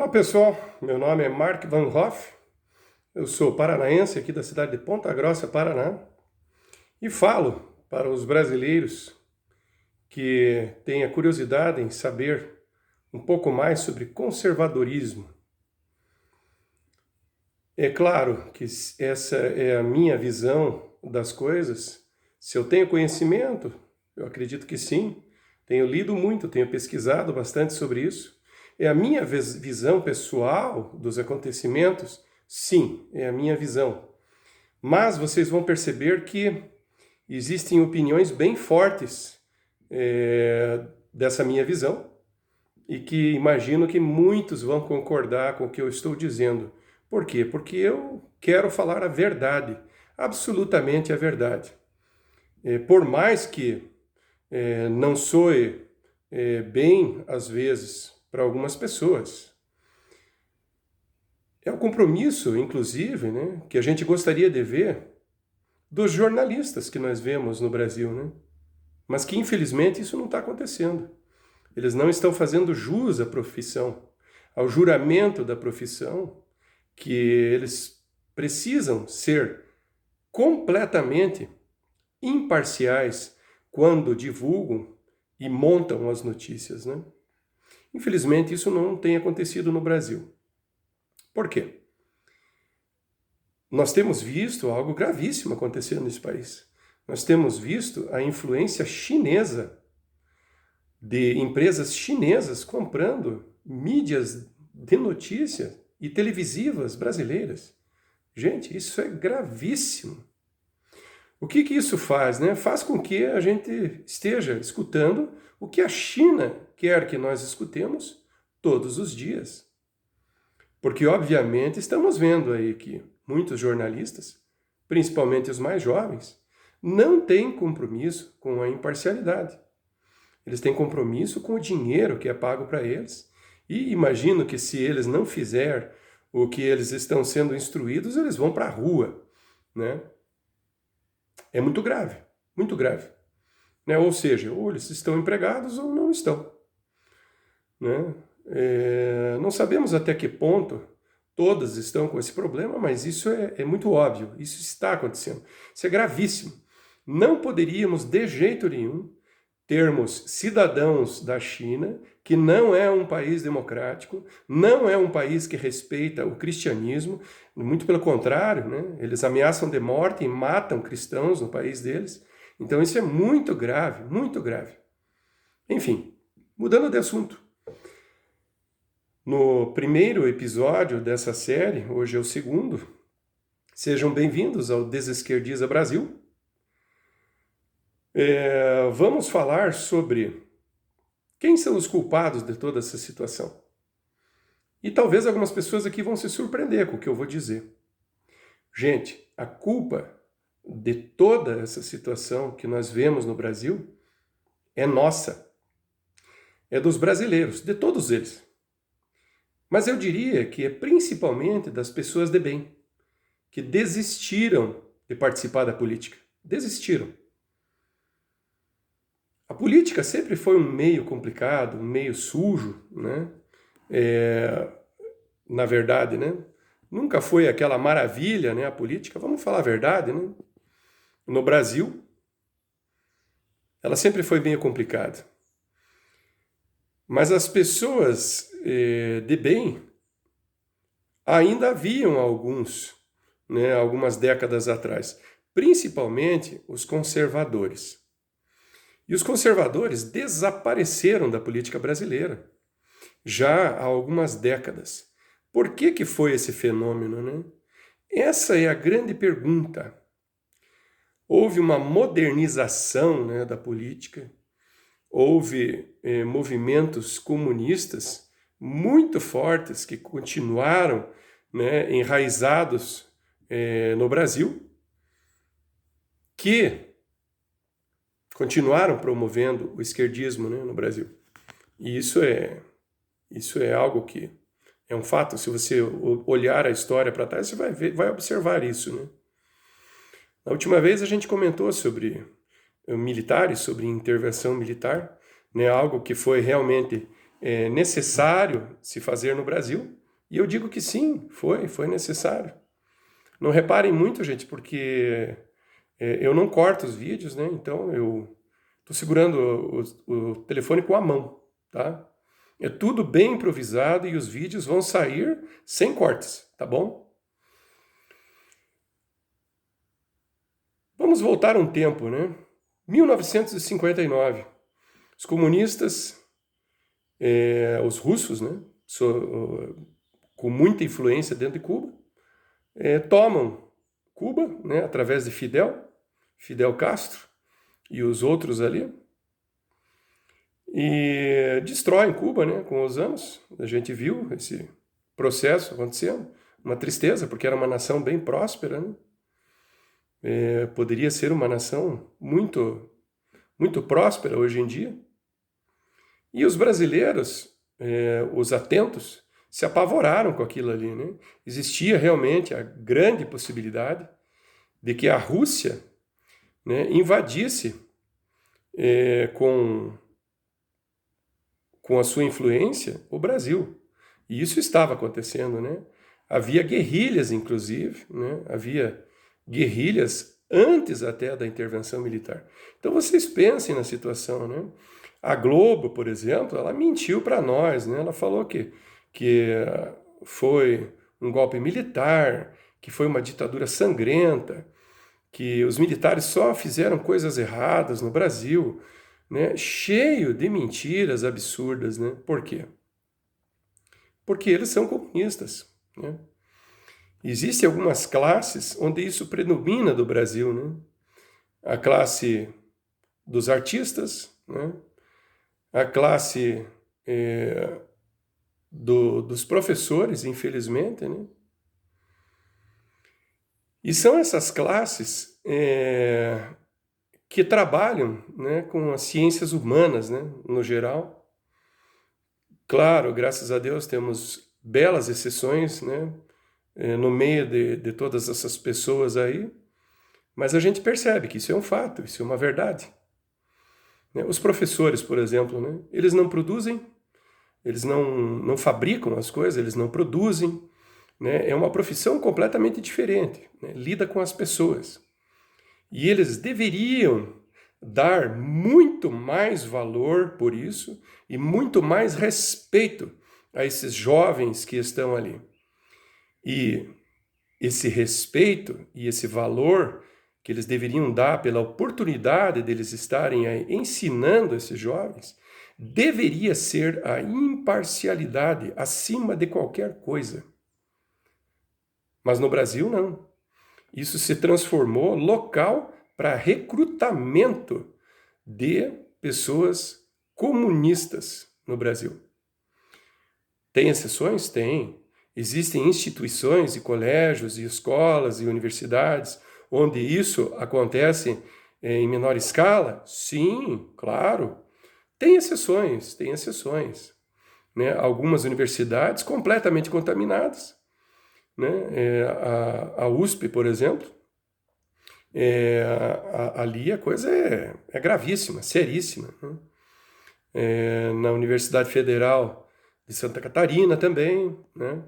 Olá pessoal, meu nome é Mark Van Hoff, eu sou paranaense aqui da cidade de Ponta Grossa, Paraná, e falo para os brasileiros que têm a curiosidade em saber um pouco mais sobre conservadorismo. É claro que essa é a minha visão das coisas. Se eu tenho conhecimento, eu acredito que sim. Tenho lido muito, tenho pesquisado bastante sobre isso. É a minha visão pessoal dos acontecimentos? Sim, é a minha visão. Mas vocês vão perceber que existem opiniões bem fortes dessa minha visão e que imagino que muitos vão concordar com o que eu estou dizendo. Por quê? Porque eu quero falar a verdade, absolutamente a verdade. Por mais que não soe bem, às vezes, para algumas pessoas. É o compromisso, inclusive, né, que a gente gostaria de ver dos jornalistas que nós vemos no Brasil, né? Mas que, infelizmente, isso não está acontecendo. Eles não estão fazendo jus à profissão, ao juramento da profissão, que eles precisam ser completamente imparciais quando divulgam e montam as notícias, né? Infelizmente, isso não tem acontecido no Brasil. Por quê? Nós temos visto algo gravíssimo acontecendo nesse país. Nós temos visto a influência chinesa, de empresas chinesas comprando mídias de notícia e televisivas brasileiras. Gente, isso é gravíssimo. O que isso faz, né? Faz com que a gente esteja escutando o que a China quer que nós escutemos todos os dias. Porque, obviamente, estamos vendo aí que muitos jornalistas, principalmente os mais jovens, não têm compromisso com a imparcialidade. Eles têm compromisso com o dinheiro que é pago para eles. E imagino que se eles não fizerem o que eles estão sendo instruídos, eles vão para a rua, né? É muito grave, muito grave. Né? Ou seja, ou eles estão empregados ou não estão. Né? Não sabemos até que ponto todas estão com esse problema, mas isso é muito óbvio, isso está acontecendo. Isso é gravíssimo. Não poderíamos, de jeito nenhum, termos cidadãos da China, que não é um país democrático, não é um país que respeita o cristianismo, muito pelo contrário, né? Eles ameaçam de morte e matam cristãos no país deles. Então isso é muito grave, muito grave. Enfim, mudando de assunto. No primeiro episódio dessa série, hoje é o segundo, sejam bem-vindos ao Desesquerdiza Brasil. Vamos falar sobre quem são os culpados de toda essa situação. E talvez algumas pessoas aqui vão se surpreender com o que eu vou dizer. Gente, a culpa de toda essa situação que nós vemos no Brasil é nossa. É dos brasileiros, de todos eles. Mas eu diria que é principalmente das pessoas de bem, que desistiram de participar da política. Desistiram. A política sempre foi um meio complicado, um meio sujo, né? Na verdade, né? Nunca foi aquela maravilha, né? A política, vamos falar a verdade, né? No Brasil, ela sempre foi meio complicada. Mas as pessoas de bem, ainda haviam alguns, né, algumas décadas atrás, principalmente os conservadores. E os conservadores desapareceram da política brasileira já há algumas décadas. Por que foi esse fenômeno, né? Essa é a grande pergunta. Houve uma modernização, né, da política, houve movimentos comunistas muito fortes que continuaram, né, enraizados no Brasil, que continuaram promovendo o esquerdismo, né, no Brasil. E isso é algo que é um fato. Se você olhar a história para trás, você vai observar isso, né? Na última vez a gente comentou sobre militares, sobre intervenção militar, né, algo que foi realmente necessário se fazer no Brasil. E eu digo que sim, foi necessário. Não reparem muito, gente, porque eu não corto os vídeos, né? Então eu estou segurando o telefone com a mão, tá? É tudo bem improvisado e os vídeos vão sair sem cortes, tá bom? Vamos voltar um tempo, né? 1959. Os comunistas, os russos, né? Com muita influência dentro de Cuba, tomam Cuba, né? Através de Fidel Castro e os outros ali, e destroem Cuba, né? Com os anos. A gente viu esse processo acontecendo. Uma tristeza, porque era uma nação bem próspera, né? Poderia ser uma nação muito, muito próspera hoje em dia. E os brasileiros, os atentos, se apavoraram com aquilo ali, né? Existia realmente a grande possibilidade de que a Rússia, né, invadisse com a sua influência o Brasil. E isso estava acontecendo, né? Havia guerrilhas, inclusive, né? Havia guerrilhas antes até da intervenção militar. Então vocês pensem na situação, né? A Globo, por exemplo, ela mentiu para nós, né? Ela falou que foi um golpe militar, que foi uma ditadura sangrenta, que os militares só fizeram coisas erradas no Brasil, né? Cheio de mentiras absurdas, né? Por quê? Porque eles são comunistas, né? Existem algumas classes onde isso predomina do Brasil, né? A classe dos artistas, né? A classe dos professores, infelizmente, né? E são essas classes que trabalham, né, com as ciências humanas, né, no geral. Claro, graças a Deus temos belas exceções, né, no meio de todas essas pessoas aí, mas a gente percebe que isso é um fato, isso é uma verdade. Os professores, por exemplo, né, eles não produzem, eles não fabricam as coisas, eles não produzem, né, é uma profissão completamente diferente, né, lida com as pessoas. E eles deveriam dar muito mais valor por isso e muito mais respeito a esses jovens que estão ali. E esse respeito e esse valor que eles deveriam dar pela oportunidade deles estarem aí ensinando esses jovens, deveria ser a imparcialidade acima de qualquer coisa. Mas no Brasil, não. Isso se transformou local para recrutamento de pessoas comunistas no Brasil. Tem exceções? Tem. Existem instituições e colégios e escolas e universidades onde isso acontece em menor escala? Sim, claro. Tem exceções, tem exceções. Né? Algumas universidades completamente contaminadas. Né? A USP, por exemplo, ali a coisa é gravíssima, seríssima. Né? Na Universidade Federal de Santa Catarina também, né?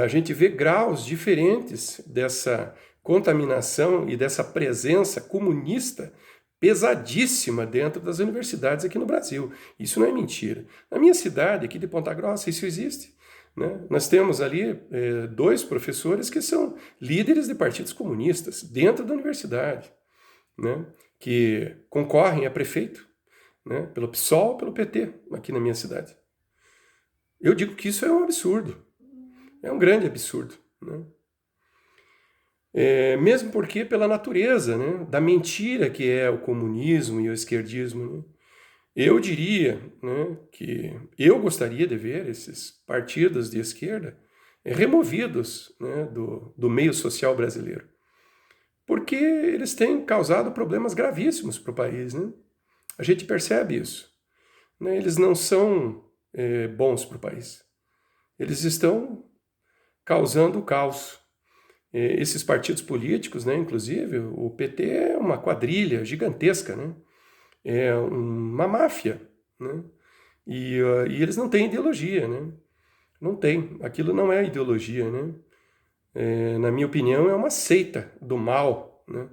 A gente vê graus diferentes dessa contaminação e dessa presença comunista pesadíssima dentro das universidades aqui no Brasil. Isso não é mentira. Na minha cidade, aqui de Ponta Grossa, isso existe. Né? Nós temos ali 2 professores que são líderes de partidos comunistas dentro da universidade, né? Que concorrem a prefeito, né? Pelo PSOL, pelo PT, aqui na minha cidade. Eu digo que isso é um absurdo, é um grande absurdo, né? Mesmo porque pela natureza, né, da mentira que é o comunismo e o esquerdismo, né? Eu diria, né, que eu gostaria de ver esses partidos de esquerda removidos, né, do meio social brasileiro, porque eles têm causado problemas gravíssimos para o país, né? A gente percebe isso. Né? Eles não são bons para o país. Eles estão causando caos. Esses partidos políticos, né, inclusive, o PT é uma quadrilha gigantesca, né? É uma máfia, né? E eles não têm ideologia, né? Não tem. Aquilo não é ideologia, né? Na minha opinião, é uma seita do mal, né?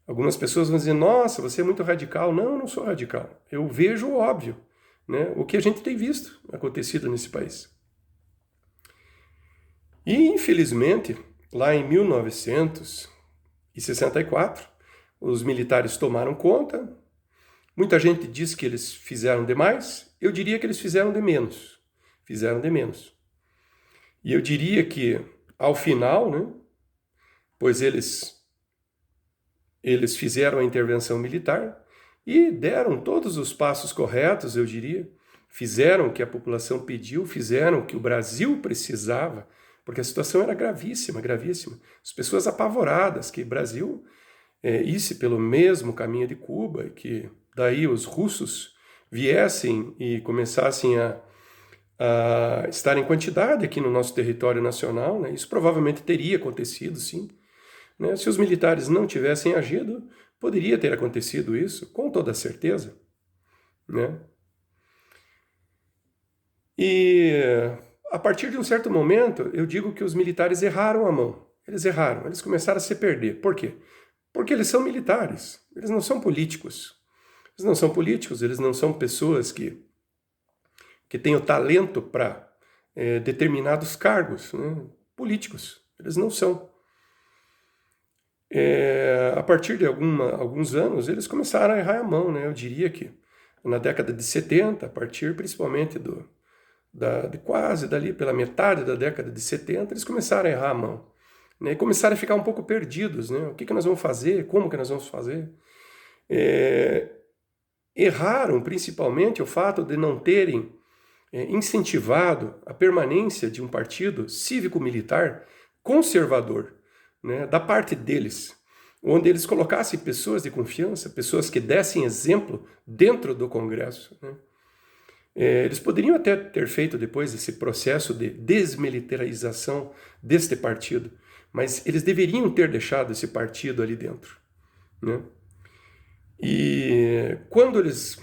Algumas pessoas vão dizer, nossa, você é muito radical. Não, eu não sou radical. Eu vejo o óbvio, né? O que a gente tem visto acontecido nesse país. E, infelizmente, lá em 1964, os militares tomaram conta. Muita gente diz que eles fizeram demais. Eu diria que eles fizeram de menos. Fizeram de menos. E eu diria que, ao final, né, pois eles fizeram a intervenção militar e deram todos os passos corretos, eu diria. Fizeram o que a população pediu, fizeram o que o Brasil precisava, porque a situação era gravíssima, gravíssima. As pessoas apavoradas que o Brasil isse pelo mesmo caminho de Cuba, e que daí os russos viessem e começassem a estar em quantidade aqui no nosso território nacional, né? Isso provavelmente teria acontecido, sim. Né? Se os militares não tivessem agido, poderia ter acontecido isso, com toda certeza. Né? E a partir de um certo momento, eu digo que os militares erraram a mão. Eles erraram, eles começaram a se perder. Por quê? Porque eles são militares, eles não são políticos. Eles não são políticos, eles não são pessoas que têm o talento para determinados cargos, né, políticos. Eles não são. A partir de alguns anos, eles começaram a errar a mão. Né? Eu diria que na década de 70, a partir principalmente de quase dali pela metade da década de 70, eles começaram a errar a mão. Né? E começaram a ficar um pouco perdidos. Né? O que nós vamos fazer? Como que nós vamos fazer? Erraram principalmente o fato de não terem incentivado a permanência de um partido cívico-militar conservador, né, da parte deles, onde eles colocassem pessoas de confiança, pessoas que dessem exemplo dentro do Congresso. Né. Eles poderiam até ter feito depois esse processo de desmilitarização deste partido, mas eles deveriam ter deixado esse partido ali dentro. Né. E quando eles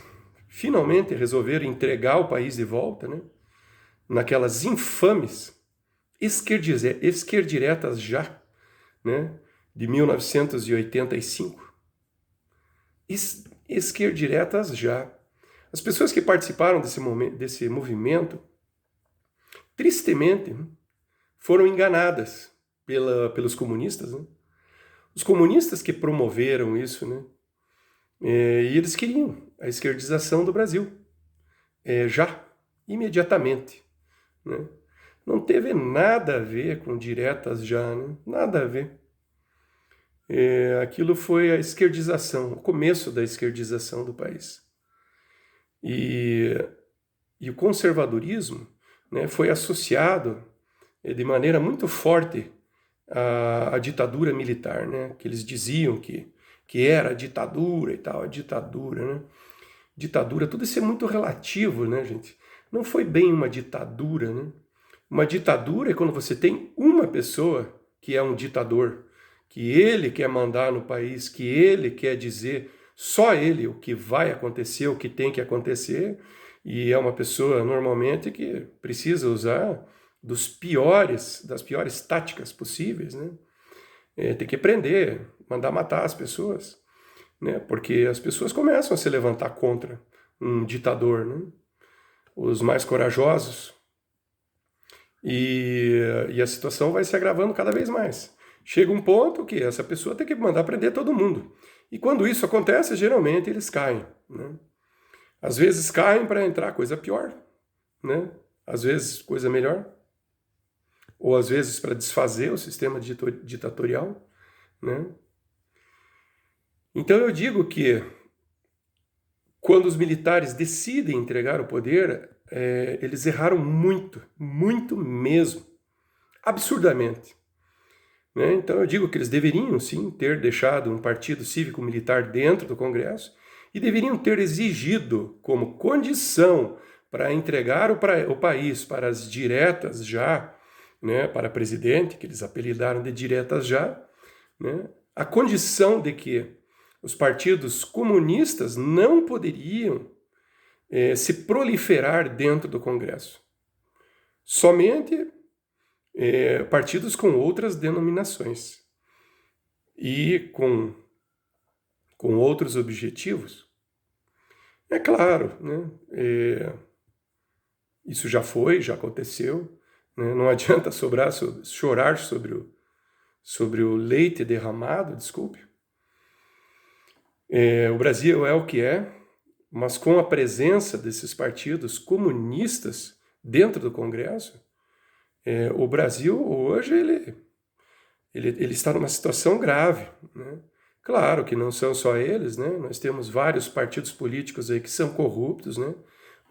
finalmente resolveram entregar o país de volta, né, naquelas infames esquerdiretas já, né, de 1985. Esquerdiretas já. As pessoas que participaram desse movimento, tristemente, foram enganadas pelos comunistas. Né? Os comunistas que promoveram isso, né? E eles queriam a esquerdização do Brasil, já, imediatamente. Né? Não teve nada a ver com diretas já, né? Nada a ver. Aquilo foi a esquerdização, o começo da esquerdização do país. E o conservadorismo, né, foi associado de maneira muito forte à ditadura militar, né? Que eles diziam que era ditadura e tal, a ditadura, né? Ditadura, tudo isso é muito relativo, né, gente? Não foi bem uma ditadura, né? Uma ditadura é quando você tem uma pessoa que é um ditador, que ele quer mandar no país, que ele quer dizer só ele o que vai acontecer, o que tem que acontecer, e é uma pessoa normalmente que precisa usar das piores táticas possíveis, né? Tem que prender, mandar matar as pessoas, né? Porque as pessoas começam a se levantar contra um ditador, né? Os mais corajosos. E a situação vai se agravando cada vez mais. Chega um ponto que essa pessoa tem que mandar prender todo mundo. E quando isso acontece, geralmente eles caem. Né? Às vezes caem para entrar coisa pior, né? Às vezes coisa melhor, ou às vezes para desfazer o sistema ditatorial. Né? Então eu digo que quando os militares decidem entregar o poder, eles erraram muito, muito mesmo, absurdamente. Né? Então eu digo que eles deveriam sim ter deixado um partido cívico-militar dentro do Congresso e deveriam ter exigido como condição para entregar o país para as diretas já, né, para presidente, que eles apelidaram de diretas já, né, a condição de que os partidos comunistas não poderiam se proliferar dentro do Congresso. Somente partidos com outras denominações e com outros objetivos. É claro, né? Isso já já aconteceu, né? Não adianta chorar sobre o leite derramado, desculpe. O Brasil é o que é, mas com a presença desses partidos comunistas dentro do Congresso, o Brasil hoje ele está numa situação grave, né? Claro que não são só eles, né? Nós temos vários partidos políticos aí que são corruptos, né?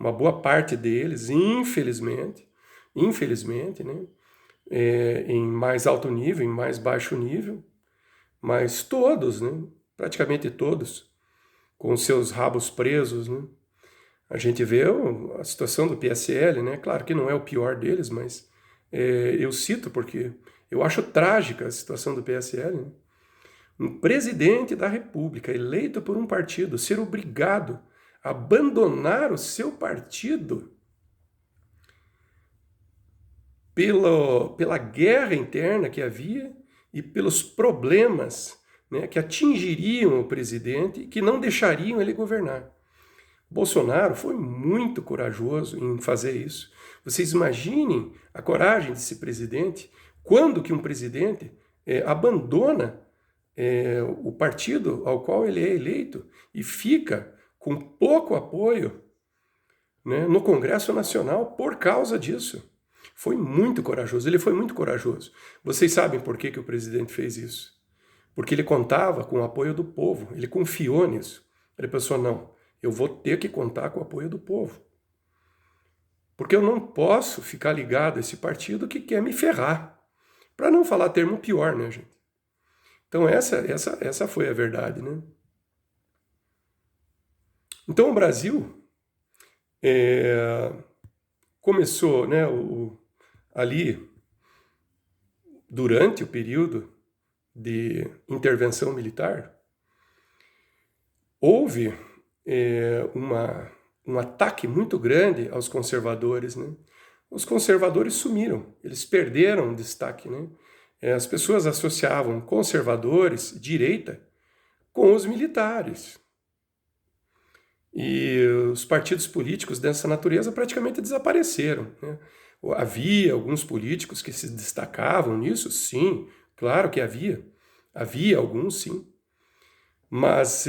Uma boa parte deles, infelizmente, né? Em mais alto nível, em mais baixo nível, mas todos, né? Praticamente todos, com seus rabos presos, né? A gente vê a situação do PSL, né? Claro que não é o pior deles, mas eu cito porque eu acho trágica a situação do PSL, né? Um presidente da República eleito por um partido ser obrigado a abandonar o seu partido pela guerra interna que havia e pelos problemas, né, que atingiriam o presidente e que não deixariam ele governar. Bolsonaro foi muito corajoso em fazer isso. Vocês imaginem a coragem desse presidente, quando que um presidente abandona o partido ao qual ele é eleito e fica com pouco apoio, né, no Congresso Nacional por causa disso. Foi muito corajoso, ele foi muito corajoso. Vocês sabem por que o presidente fez isso? Porque ele contava com o apoio do povo, ele confiou nisso. Ele pensou, não, eu vou ter que contar com o apoio do povo. Porque eu não posso ficar ligado a esse partido que quer me ferrar. Para não falar termo pior, né, gente? Então essa foi a verdade, né? Então o Brasil começou, né, ali durante o período de intervenção militar, houve um ataque muito grande aos conservadores, né? Os conservadores sumiram, eles perderam destaque, né? As pessoas associavam conservadores, direita, com os militares. E os partidos políticos dessa natureza praticamente desapareceram, né? Havia alguns políticos que se destacavam nisso, sim, claro que havia. Havia alguns, sim. Mas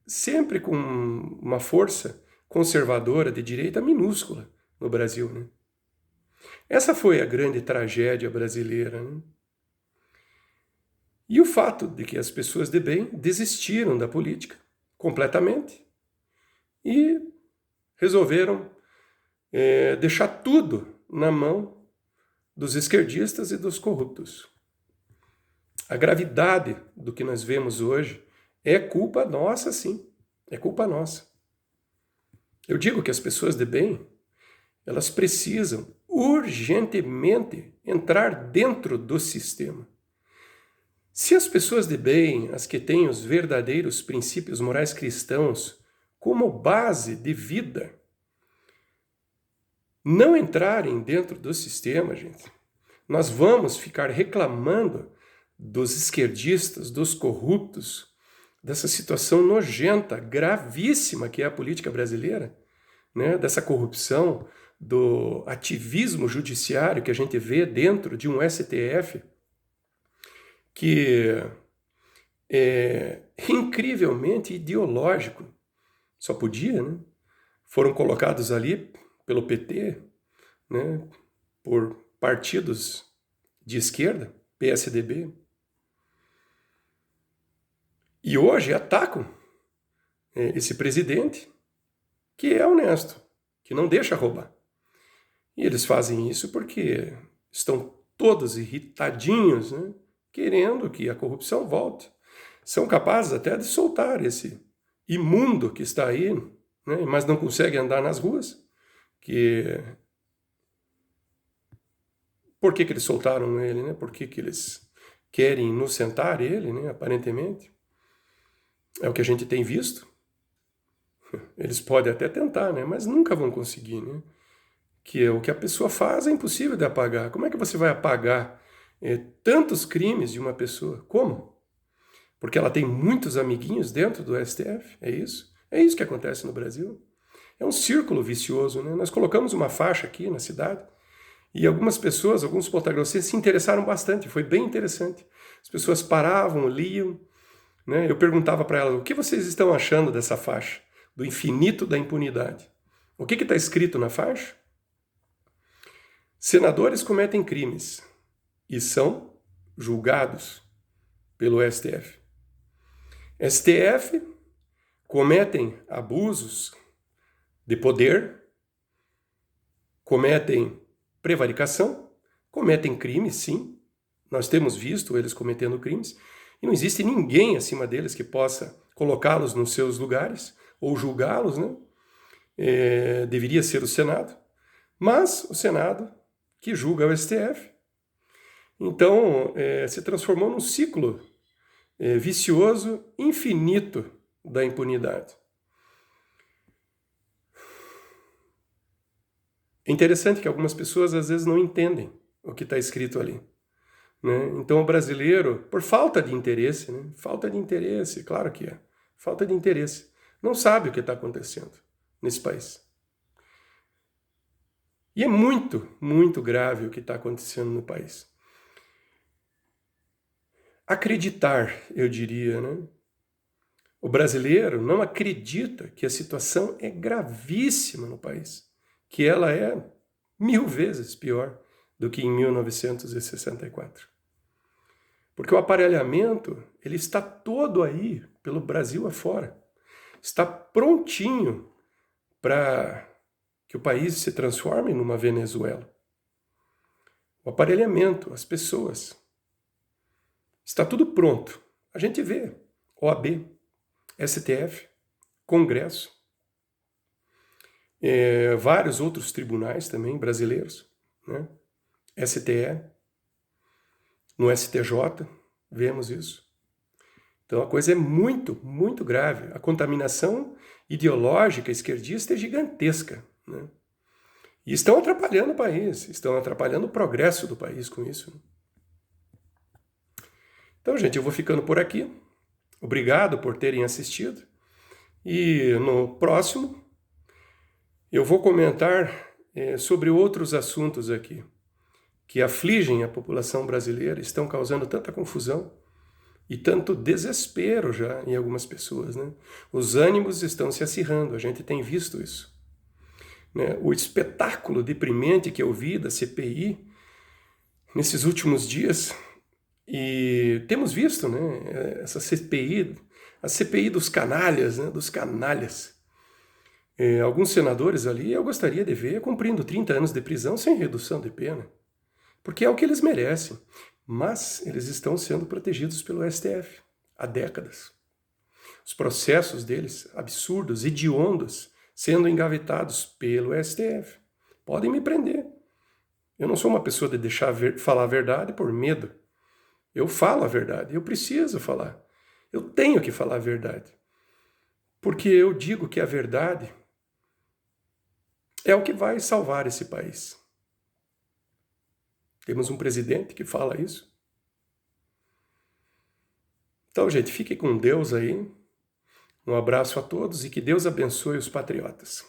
sempre com uma força conservadora de direita minúscula no Brasil, né? Essa foi a grande tragédia brasileira, né? E o fato de que as pessoas de bem desistiram da política completamente e resolveram deixar tudo na mão dos esquerdistas e dos corruptos. A gravidade do que nós vemos hoje é culpa nossa, sim. É culpa nossa. Eu digo que as pessoas de bem, elas precisam urgentemente entrar dentro do sistema. Se as pessoas de bem, as que têm os verdadeiros princípios morais cristãos como base de vida, não entrarem dentro do sistema, gente, nós vamos ficar reclamando dos esquerdistas, dos corruptos, dessa situação nojenta, gravíssima que é a política brasileira, né? Dessa corrupção, do ativismo judiciário que a gente vê dentro de um STF que é incrivelmente ideológico. Só podia, né? Foram colocados ali pelo PT, né? Por partidos de esquerda, PSDB. E hoje atacam esse presidente que é honesto, que não deixa roubar. E eles fazem isso porque estão todos irritadinhos, né? Querendo que a corrupção volte. São capazes até de soltar esse imundo que está aí, né? Mas não consegue andar nas ruas. Por que eles soltaram ele, né? Por que eles querem inocentar ele, né? Aparentemente. É o que a gente tem visto. Eles podem até tentar, né? Mas nunca vão conseguir, né? Que é o que a pessoa faz é impossível de apagar. Como é que você vai apagar tantos crimes de uma pessoa? Como? Porque ela tem muitos amiguinhos dentro do STF? É isso? É isso que acontece no Brasil. É um círculo vicioso, né? Nós colocamos uma faixa aqui na cidade e algumas pessoas, alguns porta-grossenses se interessaram bastante, foi bem interessante. As pessoas paravam, liam, né? Eu perguntava para elas, o que vocês estão achando dessa faixa? Do infinito da impunidade. O que está escrito na faixa? Senadores cometem crimes e são julgados pelo STF. STF cometem abusos de poder, cometem prevaricação, cometem crimes, sim. Nós temos visto eles cometendo crimes e não existe ninguém acima deles que possa colocá-los nos seus lugares ou julgá-los, né? Deveria ser o Senado, mas o Senado que julga o STF. Então, se transformou num ciclo vicioso, infinito da impunidade. É interessante que algumas pessoas às vezes não entendem o que está escrito ali, né? Então o brasileiro, por falta de interesse, né? Falta de interesse, claro que é, falta de interesse, não sabe o que está acontecendo nesse país. E é muito, muito grave o que está acontecendo no país. Acreditar, eu diria, né? O brasileiro não acredita que a situação é gravíssima no país, que ela é 1000 vezes pior do que em 1964. Porque o aparelhamento, ele está todo aí, pelo Brasil afora. Está prontinho para que o país se transforme numa Venezuela. O aparelhamento, as pessoas. Está tudo pronto. A gente vê OAB, STF, Congresso, vários outros tribunais também brasileiros, né? STE, no STJ, vemos isso. Então a coisa é muito, muito grave. A contaminação ideológica esquerdista é gigantesca, né? E estão atrapalhando o país, estão atrapalhando o progresso do país com isso, né? Então, gente, eu vou ficando por aqui. Obrigado por terem assistido. E no próximo eu vou comentar sobre outros assuntos aqui que afligem a população brasileira, estão causando tanta confusão e tanto desespero já em algumas pessoas, né? Os ânimos estão se acirrando, a gente tem visto isso, né? O espetáculo deprimente que eu vi da CPI nesses últimos dias, e temos visto, né, essa CPI, a CPI dos canalhas, né, dos canalhas. Alguns senadores ali eu gostaria de ver cumprindo 30 anos de prisão sem redução de pena, porque é o que eles merecem. Mas eles estão sendo protegidos pelo STF há décadas. Os processos deles, absurdos, hediondos, sendo engavetados pelo STF. Podem me prender. Eu não sou uma pessoa de deixar falar a verdade por medo. Eu falo a verdade, eu preciso falar. Eu tenho que falar a verdade. Porque eu digo que a verdade é o que vai salvar esse país. Temos um presidente que fala isso. Então, gente, fique com Deus aí. Um abraço a todos e que Deus abençoe os patriotas.